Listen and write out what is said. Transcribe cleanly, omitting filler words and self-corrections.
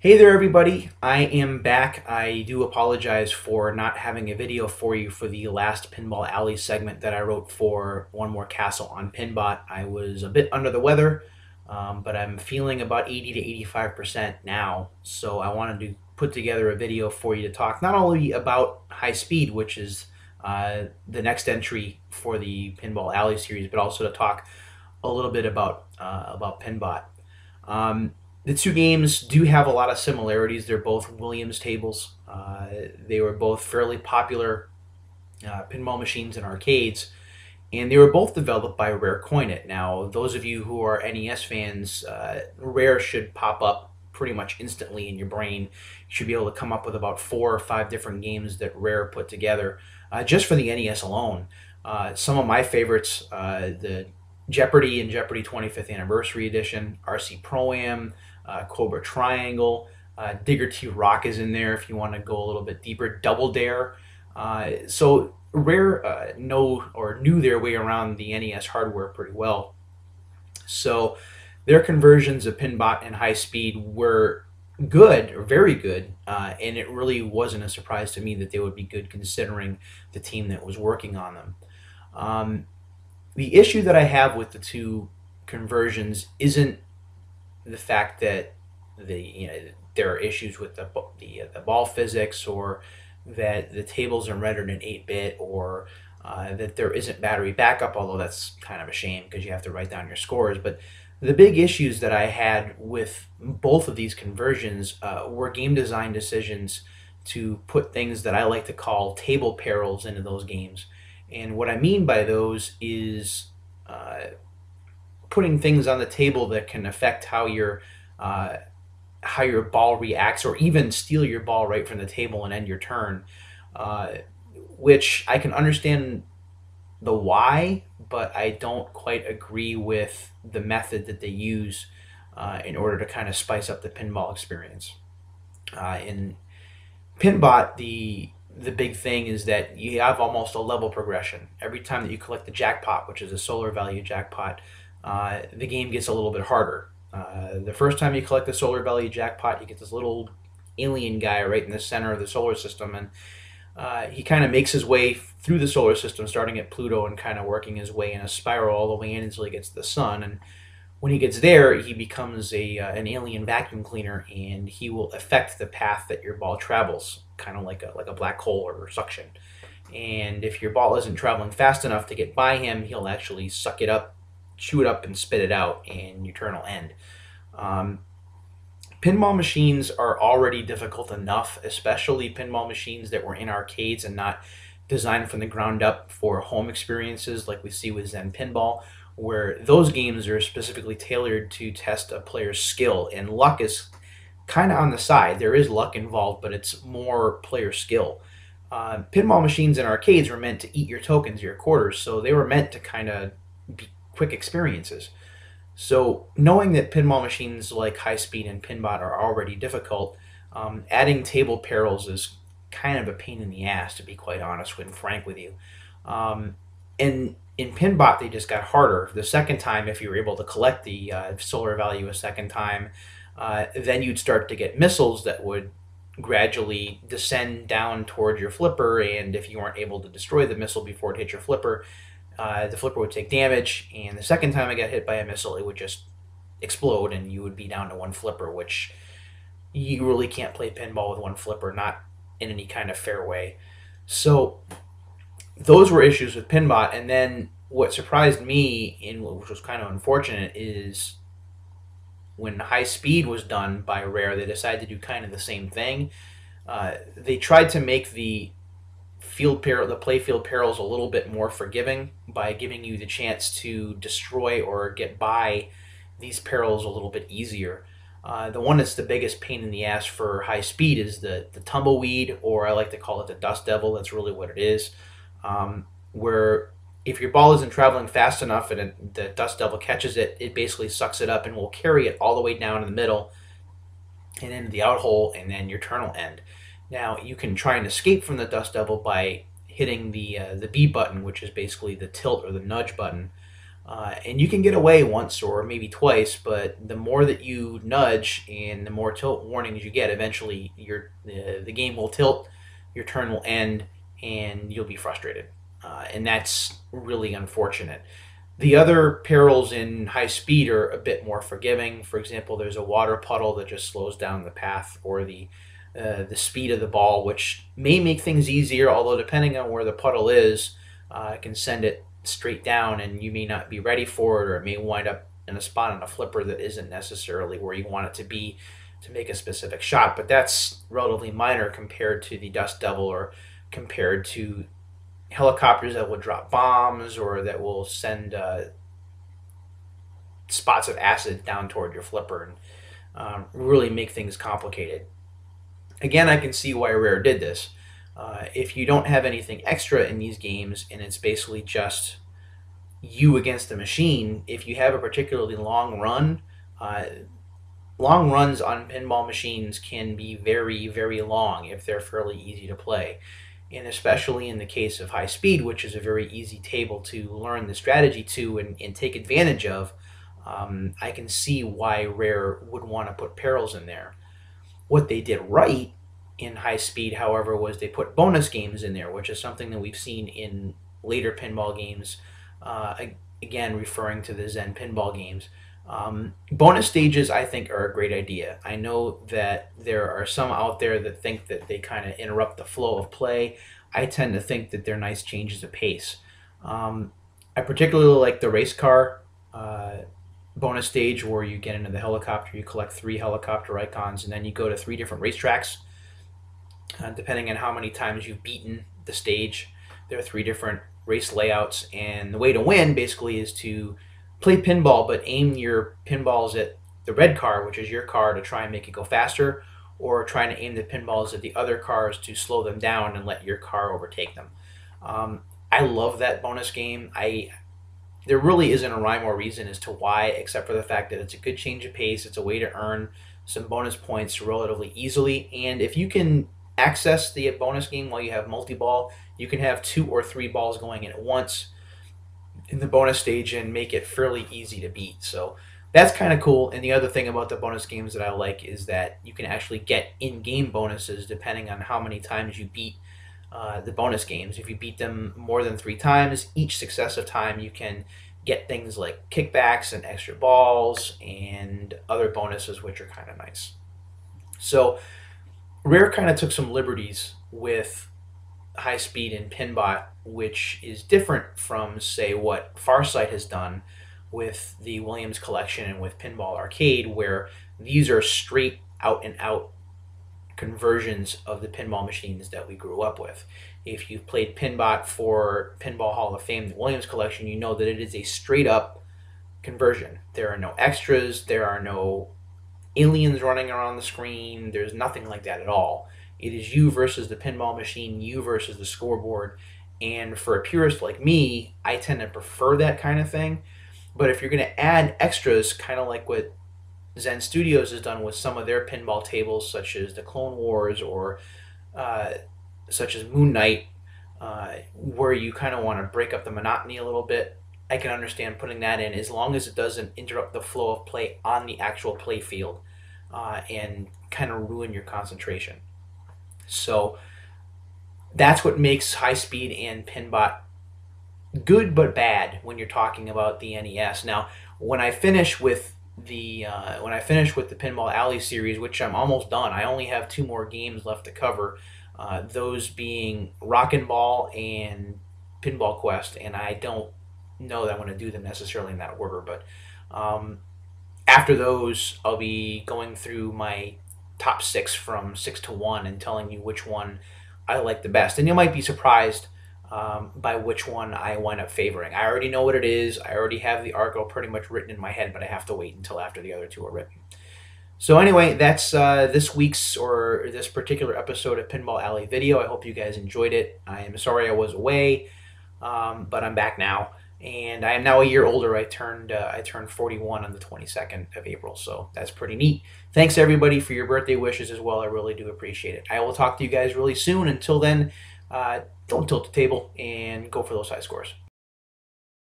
Hey there, everybody. I am back. I do apologize for not having a video for you for the last Pinball Alley segment that I wrote for One More Castle on Pinbot. I was a bit under the weather, but I'm feeling about 80 to 85% now. So I wanted to put together a video for you to talk not only about High Speed, which is the next entry for the Pinball Alley series, but also to talk a little bit about Pinbot. The two games do have a lot of similarities. They're both Williams tables. They were both fairly popular pinball machines in arcades, and they were both developed by Rare Coinit. Now, those of you who are NES fans, Rare should pop up pretty much instantly in your brain. You should be able to come up with about 4 or 5 different games that Rare put together just for the NES alone. Some of my favorites, the Jeopardy and Jeopardy 25th Anniversary Edition, RC Pro-Am, Cobra Triangle, Digger T Rock is in there if you want to go a little bit deeper. Double Dare. So Rare knew their way around the NES hardware pretty well. So their conversions of Pinbot and High Speed were good, or very good, and it really wasn't a surprise to me that they would be good considering the team that was working on them. The issue that I have with the two conversions isn't the fact that there are issues with the ball physics, or that the tables are rendered in 8-bit, or that there isn't battery backup, although that's kind of a shame because you have to write down your scores. But the big issues that I had with both of these conversions were game design decisions to put things that I like to call table perils into those games. And what I mean by those is putting things on the table that can affect how your ball reacts, or even steal your ball right from the table and end your turn. Uh, which I can understand the why, but I don't quite agree with the method that they use in order to kind of spice up the pinball experience. In Pinbot, the big thing is that you have almost a level progression. Every time that you collect the jackpot, which is a solar value jackpot, the game gets a little bit harder. The first time you collect the solar value jackpot, you get this little alien guy right in the center of the solar system, and he kind of makes his way through the solar system, starting at Pluto and kind of working his way in a spiral all the way in until he gets to the sun. And when he gets there, he becomes an alien vacuum cleaner, and he will affect the path that your ball travels, kind of like a black hole or suction. And if your ball isn't traveling fast enough to get by him, he'll actually suck it up, chew it up, and spit it out, and your turn will end. Um, Pinball machines are already difficult enough, especially pinball machines that were in arcades and not designed from the ground up for home experiences like we see with Zen Pinball, where those games are specifically tailored to test a player's skill, and luck is kind of on the side. There is luck involved, but it's more player skill. Pinball machines in arcades were meant to eat your tokens, your quarters, so they were meant to kind of be quick experiences. So knowing that pinball machines like High Speed and Pinbot are already difficult, adding table perils is kind of a pain in the ass, to be quite honest and frank with you. And in Pinbot, they just got harder. The second time, if you were able to collect the solar value a second time, then you'd start to get missiles that would gradually descend down toward your flipper, and if you weren't able to destroy the missile before it hit your flipper, the flipper would take damage, and the second time I got hit by a missile, it would just explode, and you would be down to one flipper, which you really can't play pinball with one flipper, not in any kind of fair way. So those were issues with Pinbot, and then what surprised me, which was kind of unfortunate, is when High Speed was done by Rare, they decided to do kind of the same thing. They tried to make the playfield perils a little bit more forgiving by giving you the chance to destroy or get by these perils a little bit easier. The one that's the biggest pain in the ass for High Speed is the tumbleweed, or I like to call it the dust devil. That's really what it is. Where if your ball isn't traveling fast enough and the dust devil catches it, it basically sucks it up and will carry it all the way down in the middle and into the out hole, and then your turn will end. Now, you can try and escape from the dust devil by hitting the B button, which is basically the tilt or the nudge button. And you can get away once or maybe twice, but the more that you nudge and the more tilt warnings you get, eventually the game will tilt, your turn will end, and you'll be frustrated. And that's really unfortunate. The other perils in high speed are a bit more forgiving. For example, there's a water puddle that just slows down the path or the speed of the ball, which may make things easier. Although depending on where the puddle is, it can send it straight down, and you may not be ready for it, or it may wind up in a spot on a flipper that isn't necessarily where you want it to be to make a specific shot. But that's relatively minor compared to the Dust Devil or compared to helicopters that will drop bombs or that will send spots of acid down toward your flipper and really make things complicated. Again, I can see why Rare did this. If you don't have anything extra in these games and it's basically just you against the machine, if you have a particularly long run, long runs on pinball machines can be very, very long if they're fairly easy to play. And especially in the case of high speed, which is a very easy table to learn the strategy to and take advantage of, I can see why Rare would want to put perils in there. What they did right in high speed, however, was they put bonus games in there, which is something that we've seen in later pinball games, again, referring to the Zen pinball games. Bonus stages, I think, are a great idea. I know that there are some out there that think that they kind of interrupt the flow of play. I tend to think that they're nice changes of pace. I particularly like the race car bonus stage where you get into the helicopter, you collect 3 helicopter icons, and then you go to 3 different racetracks. Depending on how many times you've beaten the stage, there are 3 different race layouts, and the way to win basically is to play pinball, but aim your pinballs at the red car, which is your car, to try and make it go faster, or trying to aim the pinballs at the other cars to slow them down and let your car overtake them. I love that bonus game. There really isn't a rhyme or reason as to why, except for the fact that it's a good change of pace. It's a way to earn some bonus points relatively easily, and if you can access the bonus game while you have multi-ball, you can have 2 or 3 balls going in at once in the bonus stage and make it fairly easy to beat. So that's kind of cool. And the other thing about the bonus games that I like is that you can actually get in-game bonuses depending on how many times you beat the bonus games. If you beat them more than 3 times, each successive time you can get things like kickbacks and extra balls and other bonuses, which are kind of nice. So Rare kind of took some liberties with high speed and Pinbot, which is different from, say, what Farsight has done with the Williams collection and with Pinball Arcade, where these are straight out and out conversions of the pinball machines that we grew up with. If you've played Pinbot for Pinball Hall of Fame, the Williams collection, you know that it is a straight up conversion. There are no extras, there are no aliens running around the screen, there's nothing like that at all. It is you versus the pinball machine, you versus the scoreboard. And for a purist like me, I tend to prefer that kind of thing. But if you're going to add extras, kind of like what Zen Studios has done with some of their pinball tables, such as the Clone Wars or such as Moon Knight, where you kind of want to break up the monotony a little bit, I can understand putting that in as long as it doesn't interrupt the flow of play on the actual play field and kind of ruin your concentration. So that's what makes high speed and Pinbot good but bad when you're talking about the NES. Now, when I finish with the Pinball Alley series, which I'm almost done, I only have 2 more games left to cover. Those being Rockin' Ball and Pinball Quest, and I don't know that I want to do them necessarily in that order, but after those, I'll be going through my top 6 from 6 to 1 and telling you which one I like the best. And you might be surprised by which one I wind up favoring. I already know what it is. I already have the arco pretty much written in my head, but I have to wait until after the other 2 are written. So anyway, that's this week's or this particular episode of Pinball Alley video. I hope you guys enjoyed it. I am sorry I was away, but I'm back now. And I am now a year older. I turned 41 on the 22nd of April, so that's pretty neat. Thanks everybody for your birthday wishes as well. I really do appreciate it. I will talk to you guys really soon. Until then, don't tilt the table and go for those high scores.